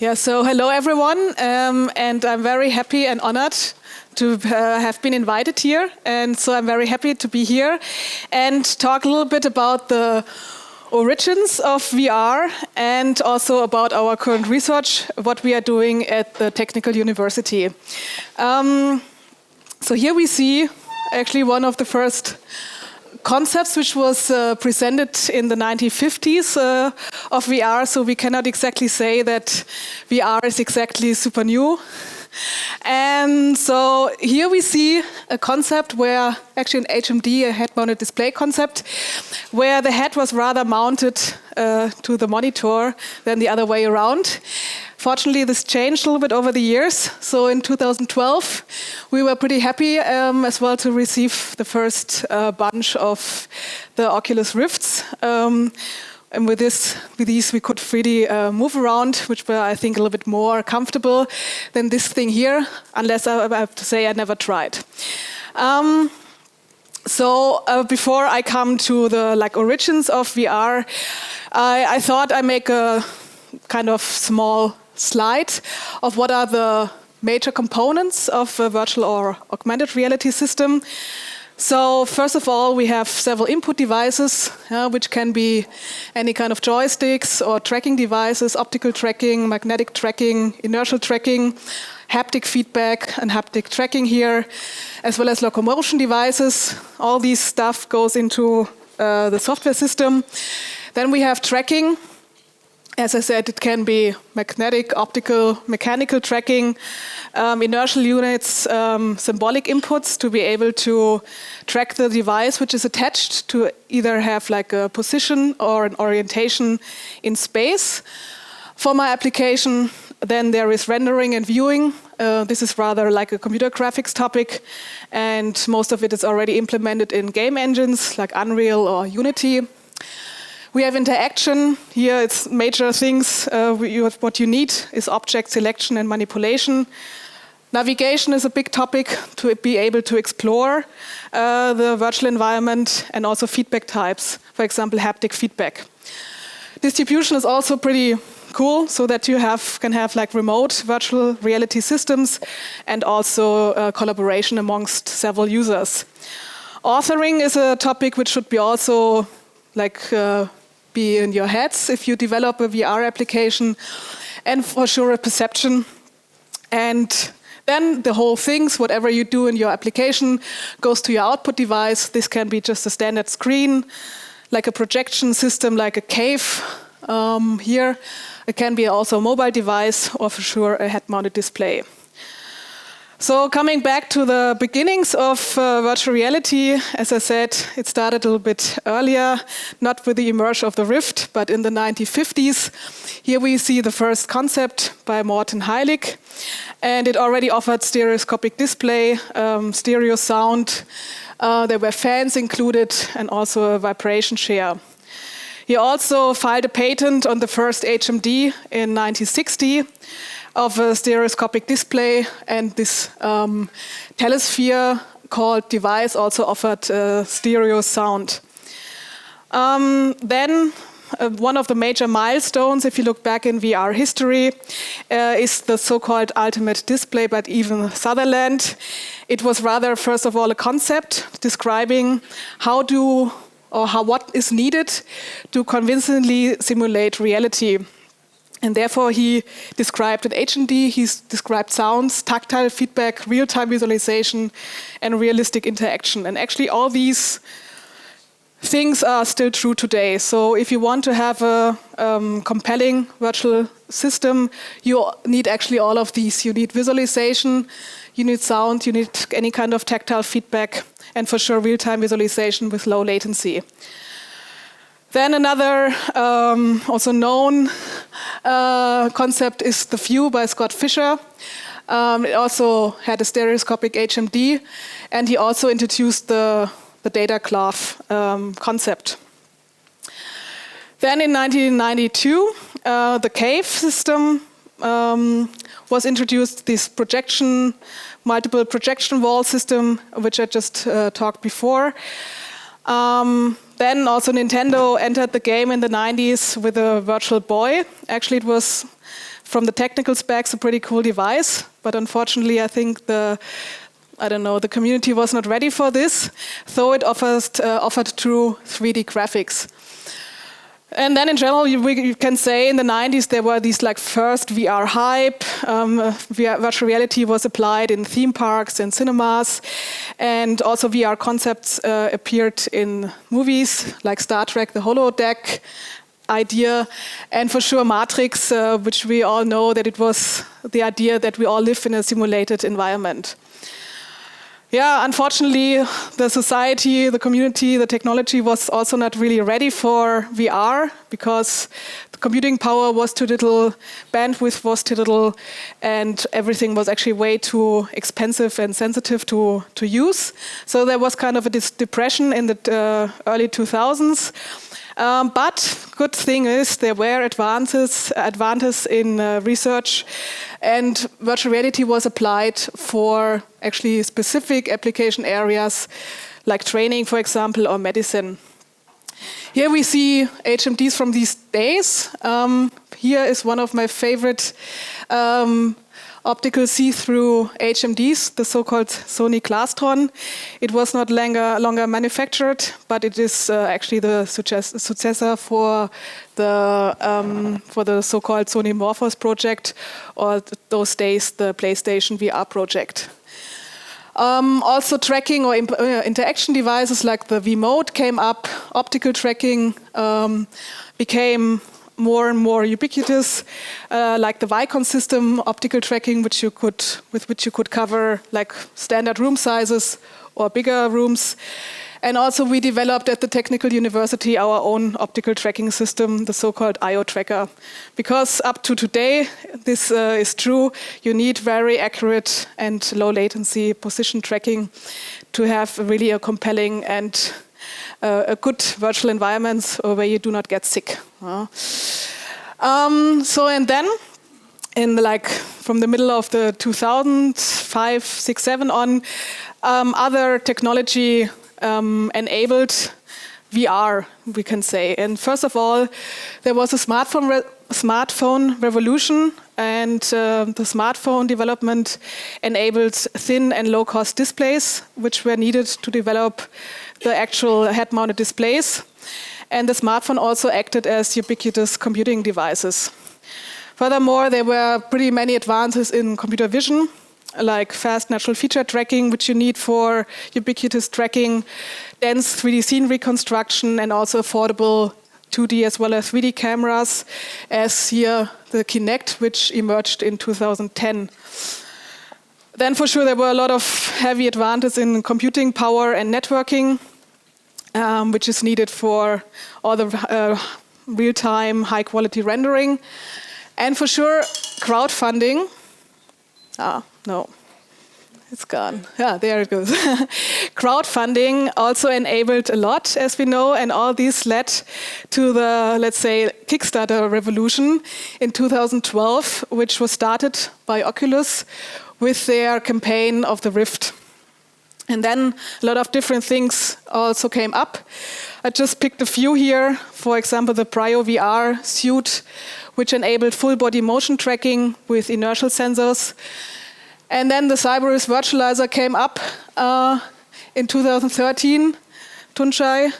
Yeah, so hello everyone, and I'm very happy and honored to have been invited here. And so I'm very happy to be here and talk a little bit about the origins of VR and also about our current research, what we are doing at the Technical University. So here we see actually one of the first concepts which was presented in the 1950s of VR, so we cannot exactly say that VR is exactly super new. And so here we see a concept where, actually an HMD, a head-mounted display concept, where the head was rather mounted to the monitor than the other way around. Fortunately, this changed a little bit over the years. So in 2012, we were pretty happy as well to receive the first bunch of the Oculus Rifts. And with these, we could freely move around, which were, I think, a little bit more comfortable than this thing here, unless I have to say I never tried. Before I come to the origins of VR, I thought I'd make a kind of small slide of what are the major components of a virtual or augmented reality system. So first of all, we have several input devices, which can be any kind of joysticks or tracking devices, optical tracking, magnetic tracking, inertial tracking, haptic feedback and haptic tracking here, as well as locomotion devices. All these stuff goes into the software system. Then we have tracking. As I said, it can be magnetic, optical, mechanical tracking, inertial units, symbolic inputs to be able to track the device which is attached to either have like a position or an orientation in space. For my application, then there is rendering and viewing. This is rather like a computer graphics topic, and most of it is already implemented in game engines like Unreal or Unity. We have interaction. Here it's major things. What you need is object selection and manipulation. Navigation is a big topic to be able to explore the virtual environment, and also feedback types, for example, haptic feedback. Distribution is also pretty cool, so that you can have like remote virtual reality systems and also collaboration amongst several users. Authoring is a topic which should be also be in your heads if you develop a VR application, and for sure a perception. And then the whole things, whatever you do in your application, goes to your output device. This can be just a standard screen, like a projection system, like a cave here. It can be also a mobile device, or for sure a head-mounted display. So coming back to the beginnings of virtual reality, as I said, it started a little bit earlier, not with the emergence of the Rift, but in the 1950s. Here we see the first concept by Morten Heilig, and it already offered stereoscopic display, stereo sound. There were fans included, and also a vibration share. He also filed a patent on the first HMD in 1960. Of a stereoscopic display, and this telesphere called device also offered stereo sound. Then one of the major milestones, if you look back in VR history, is the so-called ultimate display by Even Sutherland. It was rather, first of all, a concept describing what is needed to convincingly simulate reality. And therefore, he described an HMD, he described sounds, tactile feedback, real-time visualization, and realistic interaction. And actually, all these things are still true today. So if you want to have a compelling virtual system, you need actually all of these. You need visualization, you need sound, you need any kind of tactile feedback, and for sure, real-time visualization with low latency. Then another also known concept is the View by Scott Fisher. It also had a stereoscopic HMD, and he also introduced the data cloth concept. Then in 1992, the CAVE system was introduced, this multiple projection wall system, which I just talked before. Then also Nintendo entered the game in the 90s with a Virtual Boy. Actually, it was from the technical specs, a pretty cool device, but unfortunately, I think the community was not ready for this, though it offered true 3D graphics. And then in general, you can say in the 90s, there were these like first VR hype. Virtual reality was applied in theme parks and cinemas. And also VR concepts appeared in movies like Star Trek, the holodeck idea. And for sure Matrix, which we all know that it was the idea that we all live in a simulated environment. Yeah, unfortunately, the society, the community, the technology was also not really ready for VR because the computing power was too little, bandwidth was too little, and everything was actually way too expensive and sensitive to use. So there was kind of a depression in the early 2000s. But good thing is there were advances in research, and virtual reality was applied for actually specific application areas like training, for example, or medicine. Here we see HMDs from these days. Here is one of my favorite optical see-through HMDs, the so-called Sony Glastron. It was not longer manufactured, but it is actually the successor for the so-called Sony Morphos project, or those days the PlayStation VR project. Also tracking or interaction devices like the V-Mode came up. Optical tracking became more and more ubiquitous, like the Vicon system, optical tracking, with which you could cover like standard room sizes or bigger rooms. And also we developed at the Technical University our own optical tracking system, the so-called IO tracker. Because up to today, this is true, you need very accurate and low latency position tracking to have really a compelling and a good virtual environments where you do not get sick. And then, from the middle of the 2005, 6, 7 on, other technology enabled VR, we can say. And first of all, there was a smartphone revolution, and the smartphone development enabled thin and low-cost displays, which were needed to develop the actual head-mounted displays. And the smartphone also acted as ubiquitous computing devices. Furthermore, there were pretty many advances in computer vision, like fast natural feature tracking, which you need for ubiquitous tracking, dense 3D scene reconstruction, and also affordable 2D as well as 3D cameras, as here the Kinect, which emerged in 2010. Then for sure there were a lot of heavy advances in computing power and networking, which is needed for all the real-time, high-quality rendering. And for sure, crowdfunding. No, it's gone. Yeah, there it goes. Crowdfunding also enabled a lot, as we know, and all these led to the, let's say, Kickstarter revolution in 2012, which was started by Oculus with their campaign of the Rift. And then a lot of different things also came up. I just picked a few here. For example, the Prio VR suit, which enabled full body motion tracking with inertial sensors. And then the Cyberus virtualizer came up in 2013. Tunchai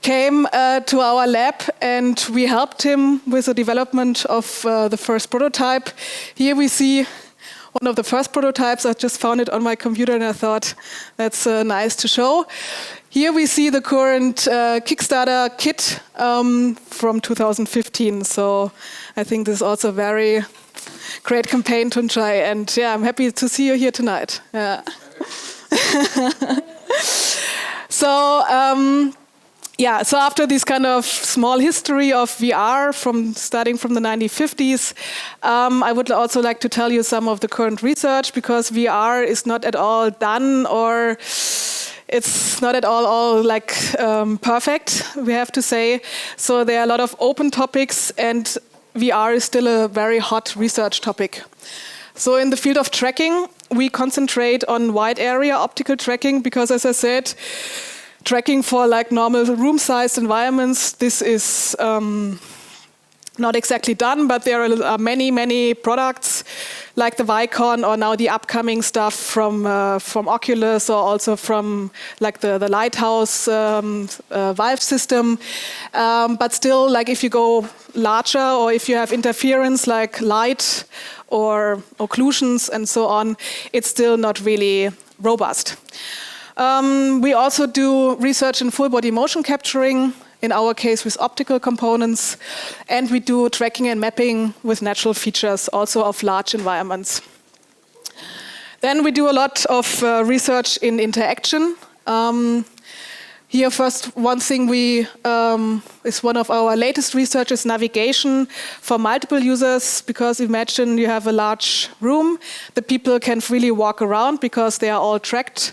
came to our lab, and we helped him with the development of the first prototype. Here we see one of the first prototypes. I just found it on my computer, and I thought that's nice to show. Here we see the current Kickstarter kit from 2015. So I think this is also a very great campaign, Tunchai. And yeah, I'm happy to see you here tonight. Yeah. So after this kind of small history of VR starting from the 1950s, I would also like to tell you some of the current research, because VR is not at all done, or it's not at all perfect, we have to say. So there are a lot of open topics, and VR is still a very hot research topic. So in the field of tracking, we concentrate on wide area optical tracking, because, as I said, tracking for like normal room-sized environments, this is not exactly done, but there are many, many products like the Vicon or now the upcoming stuff from Oculus or also from like the Lighthouse Valve system. But still, like if you go larger or if you have interference like light or occlusions and so on, it's still not really robust. We also do research in full body motion capturing, in our case with optical components, and we do tracking and mapping with natural features also of large environments. Then we do a lot of research in interaction. Here first, one thing is one of our latest research is navigation for multiple users, because imagine you have a large room, the people can freely walk around because they are all tracked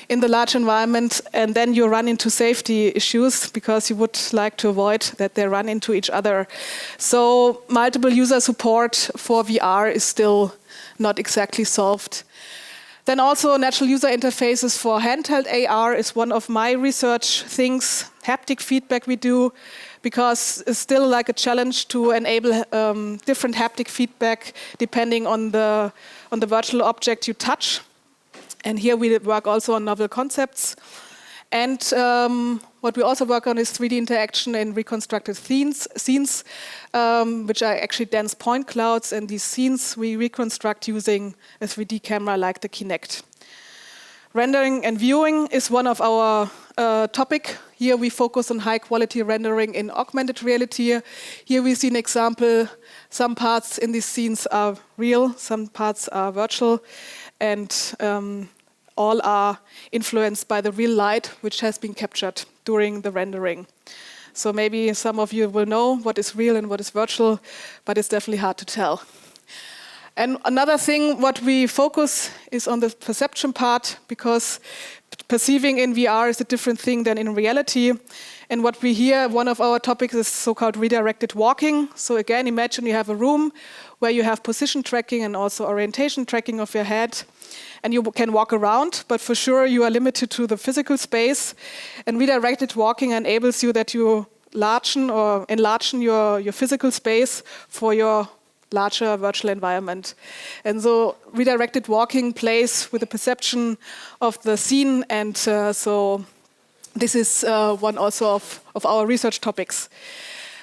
in the large environment, and then you run into safety issues because you would like to avoid that they run into each other. So multiple user support for VR is still not exactly solved. Then also natural user interfaces for handheld AR is one of my research things. Haptic feedback we do, because it's still like a challenge to enable different haptic feedback depending on the virtual object you touch. And here we work also on novel concepts. And what we also work on is 3D interaction in reconstructed scenes, which are actually dense point clouds. And these scenes we reconstruct using a 3D camera like the Kinect. Rendering and viewing is one of our topic. Here we focus on high quality rendering in augmented reality. Here we see an example. Some parts in these scenes are real, some parts are virtual, and all are influenced by the real light which has been captured during the rendering. So maybe some of you will know what is real and what is virtual, but it's definitely hard to tell. And another thing what we focus is on the perception part, because perceiving in VR is a different thing than in reality. And what we hear, one of our topics is so-called redirected walking. So again, imagine you have a room where you have position tracking and also orientation tracking of your head. And you can walk around, but for sure you are limited to the physical space. And redirected walking enables you that you enlarge your physical space for your larger virtual environment. And so redirected walking plays with the perception of the scene, and so this is one also of our research topics.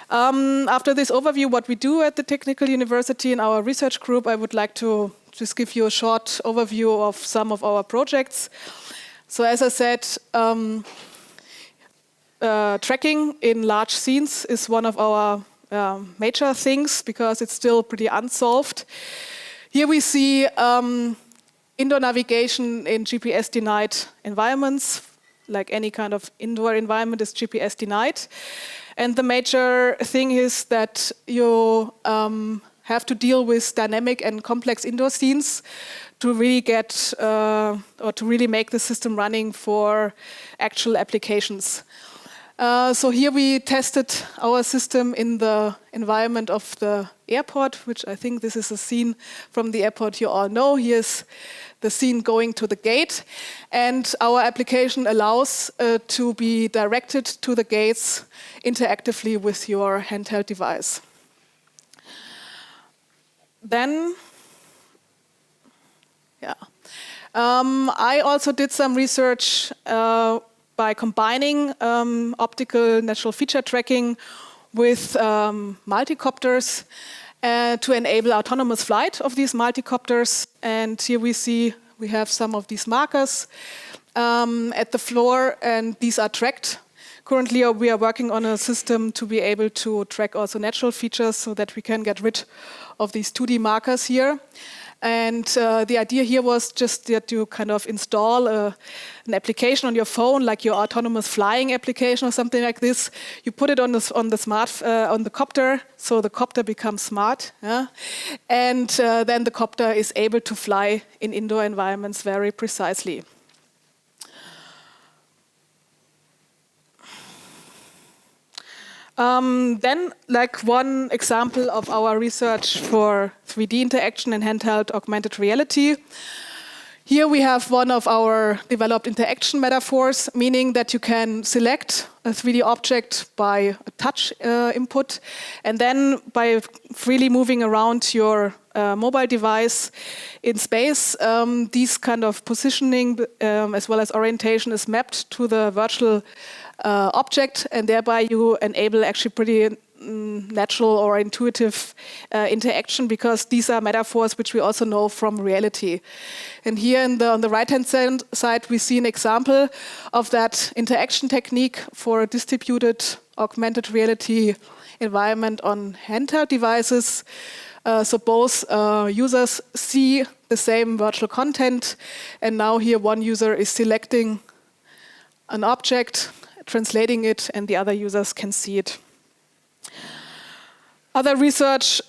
After this overview, what we do at the Technical University in our research group, I would like to just give you a short overview of some of our projects. So as I said, tracking in large scenes is one of our major things, because it's still pretty unsolved. Here we see indoor navigation in GPS-denied environments, like any kind of indoor environment is GPS-denied. And the major thing is that you have to deal with dynamic and complex indoor scenes to really get or to really make the system running for actual applications. So here we tested our system in the environment of the airport, which I think this is a scene from the airport you all know. Here's the scene going to the gate. And our application allows to be directed to the gates interactively with your handheld device. Then, I also did some research by combining optical natural feature tracking with multicopters to enable autonomous flight of these multicopters. And here we have some of these markers at the floor, and these are tracked. Currently, we are working on a system to be able to track also natural features so that we can get rid of these 2D markers here. And the idea here was just that you kind of install an application on your phone, like your autonomous flying application or something like this. You put it on the copter, so the copter becomes smart, yeah? And then the copter is able to fly in indoor environments very precisely. Then, like one example of our research for 3D interaction and handheld augmented reality, Here we have one of our developed interaction metaphors, meaning that you can select a 3D object by a touch input, and then by freely moving around your mobile device in space, these kind of positioning as well as orientation is mapped to the virtual object, and thereby you enable actually pretty natural or intuitive interaction, because these are metaphors which we also know from reality. And here on the right-hand side, we see an example of that interaction technique for a distributed augmented reality environment on handheld devices. So both users see the same virtual content, and now here one user is selecting an object, translating it, and the other users can see it. Other research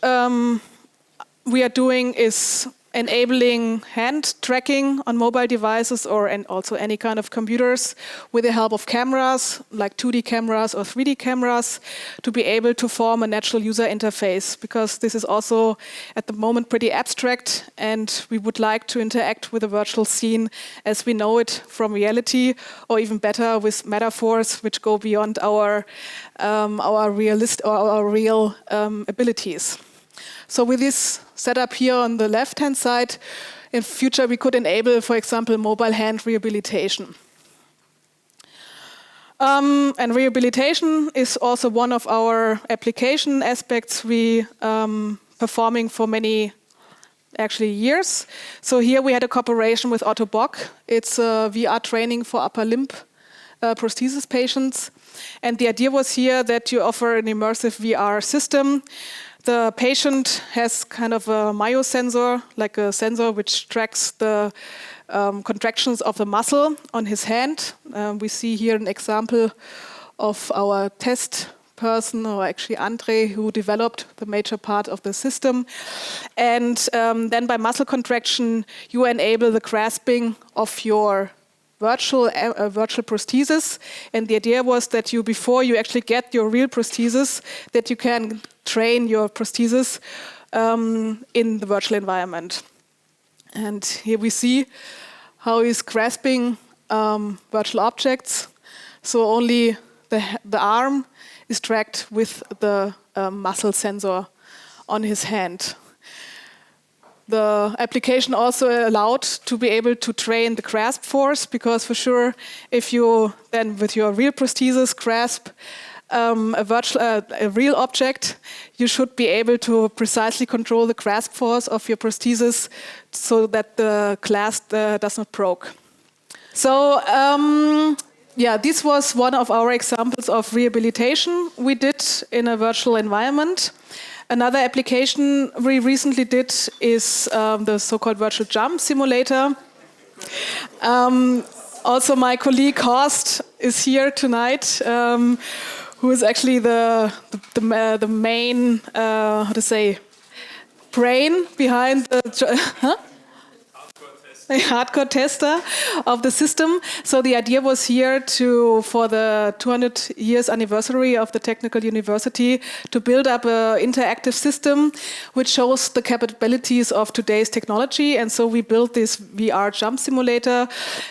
we are doing is enabling hand tracking on mobile devices and also any kind of computers with the help of cameras, like 2D cameras or 3D cameras, to be able to form a natural user interface, because this is also at the moment pretty abstract, and we would like to interact with a virtual scene as we know it from reality, or even better with metaphors which go beyond our real abilities. So with this setup here on the left-hand side, in future we could enable, for example, mobile hand rehabilitation. And rehabilitation is also one of our application aspects we performing for many years. So here we had a cooperation with Otto Bock. It's a VR training for upper limb prosthesis patients. And the idea was here that you offer an immersive VR system. The patient has kind of a myosensor, like a sensor which tracks the contractions of the muscle on his hand. We see here an example of our test person, or actually Andre, who developed the major part of the system. And then by muscle contraction, you enable the grasping of your virtual prosthesis. And the idea was that before you actually get your real prosthesis, that you can train your prosthesis in the virtual environment. And here we see how he's grasping virtual objects. So only the arm is tracked with the muscle sensor on his hand. The application also allowed to be able to train the grasp force, because for sure, if you then with your real prosthesis grasp a real object, you should be able to precisely control the grasp force of your prosthesis so that the clasp does not break. So this was one of our examples of rehabilitation we did in a virtual environment. Another application we recently did is the so-called virtual jump simulator. Also, my colleague Horst is here tonight, who is actually the main, brain behind the hardcore tester of the system. So the idea was here for the 200 years anniversary of the Technical University, to build up an interactive system which shows the capabilities of today's technology. And so we built this VR jump simulator,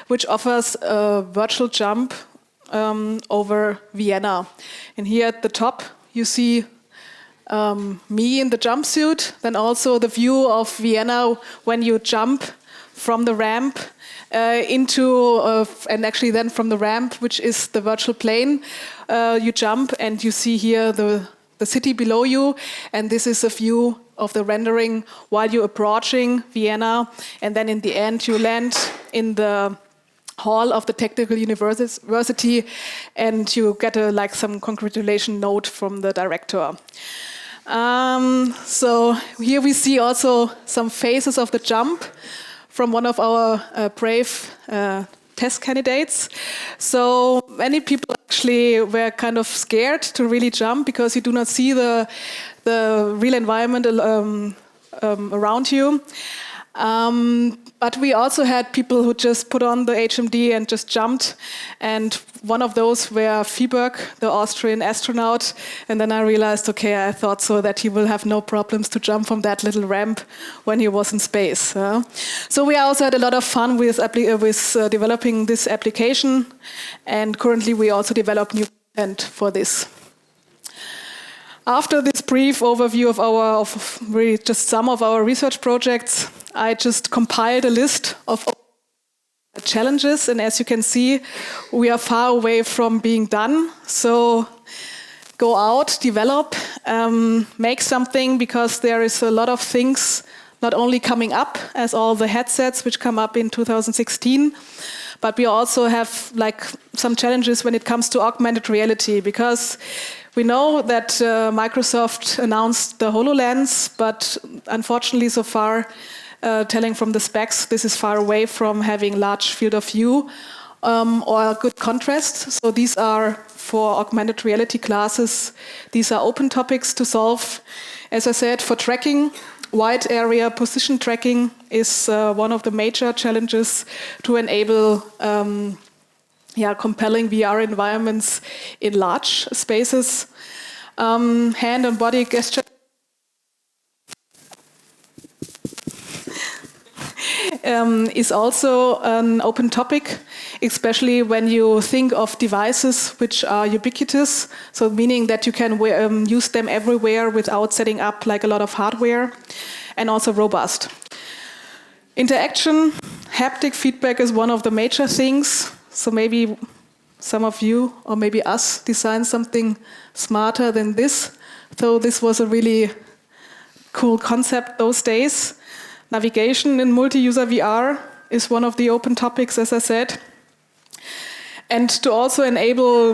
which offers a virtual jump over Vienna. And here at the top, you see me in the jumpsuit, then also the view of Vienna when you jump from the ramp and actually then from the ramp, which is the virtual plane, you jump and you see here the city below you, and this is a view of the rendering while you're approaching Vienna, and then in the end you land in the hall of the Technical University, and you get some congratulation note from the director. So here we see also some phases of the jump from one of our brave test candidates. So many people actually were kind of scared to really jump, because you do not see the real environment around you. But we also had people who just put on the HMD and just jumped. And one of those were Fieberg, the Austrian astronaut. And then I realized, okay, I thought so that he will have no problems to jump from that little ramp when he was in space. So we also had a lot of fun with developing this application. And currently we also develop new content for this. After this brief overview of really just some of our research projects, I just compiled a list of challenges, and as you can see, we are far away from being done. So go out, develop, make something, because there is a lot of things not only coming up as all the headsets which come up in 2016, but we also have like some challenges when it comes to augmented reality, because we know that Microsoft announced the HoloLens, but unfortunately so far, telling from the specs, this is far away from having large field of view or good contrast. So these are for augmented reality classes. These are open topics to solve. As I said, for tracking, wide area position tracking is one of the major challenges to enable compelling VR environments in large spaces. Hand and body gesture is also an open topic, especially when you think of devices which are ubiquitous, so meaning that you can use them everywhere without setting up like a lot of hardware, and also robust. Interaction, haptic feedback is one of the major things. So maybe some of you, or maybe us, design something smarter than this. So this was a really cool concept those days. Navigation in multi-user VR is one of the open topics, as I said. And to also enable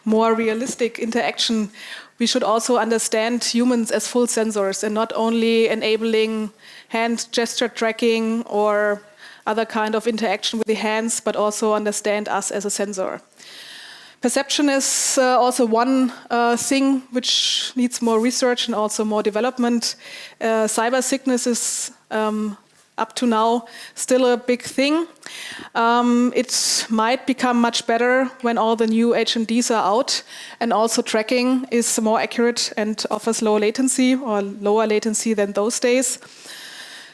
more realistic interaction, we should also understand humans as full sensors and not only enabling hand gesture tracking or other kind of interaction with the hands, but also understand us as a sensor. Perception is also one thing which needs more research and also more development. Cyber sickness is up to now still a big thing. It might become much better when all the new HMDs are out, and also tracking is more accurate and offers low latency or lower latency than those days.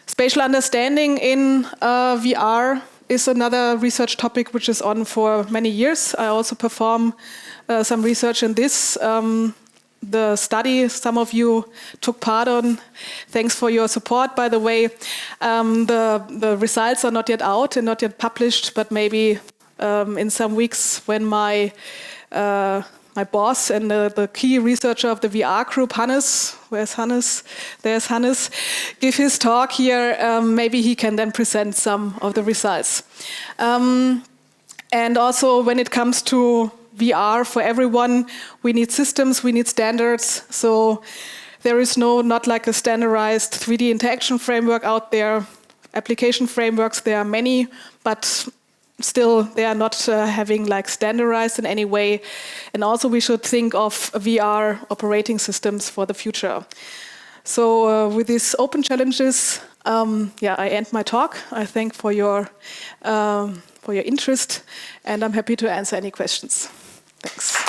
Spatial understanding in VR is another research topic which is on for many years. I also perform some research in this. The study some of you took part on, thanks for your support, by the way. The results are not yet out and not yet published, but maybe in some weeks when my boss and the key researcher of the VR group, Hannes, where's Hannes? There's Hannes, give his talk here. Maybe he can then present some of the results. And also when it comes to VR for everyone, we need systems, we need standards. So there is not like a standardized 3D interaction framework out there. Application frameworks, there are many, but still, they are not having like standardized in any way. And also we should think of VR operating systems for the future. So with these open challenges, I end my talk. I thank for your interest, and I'm happy to answer any questions. Thanks.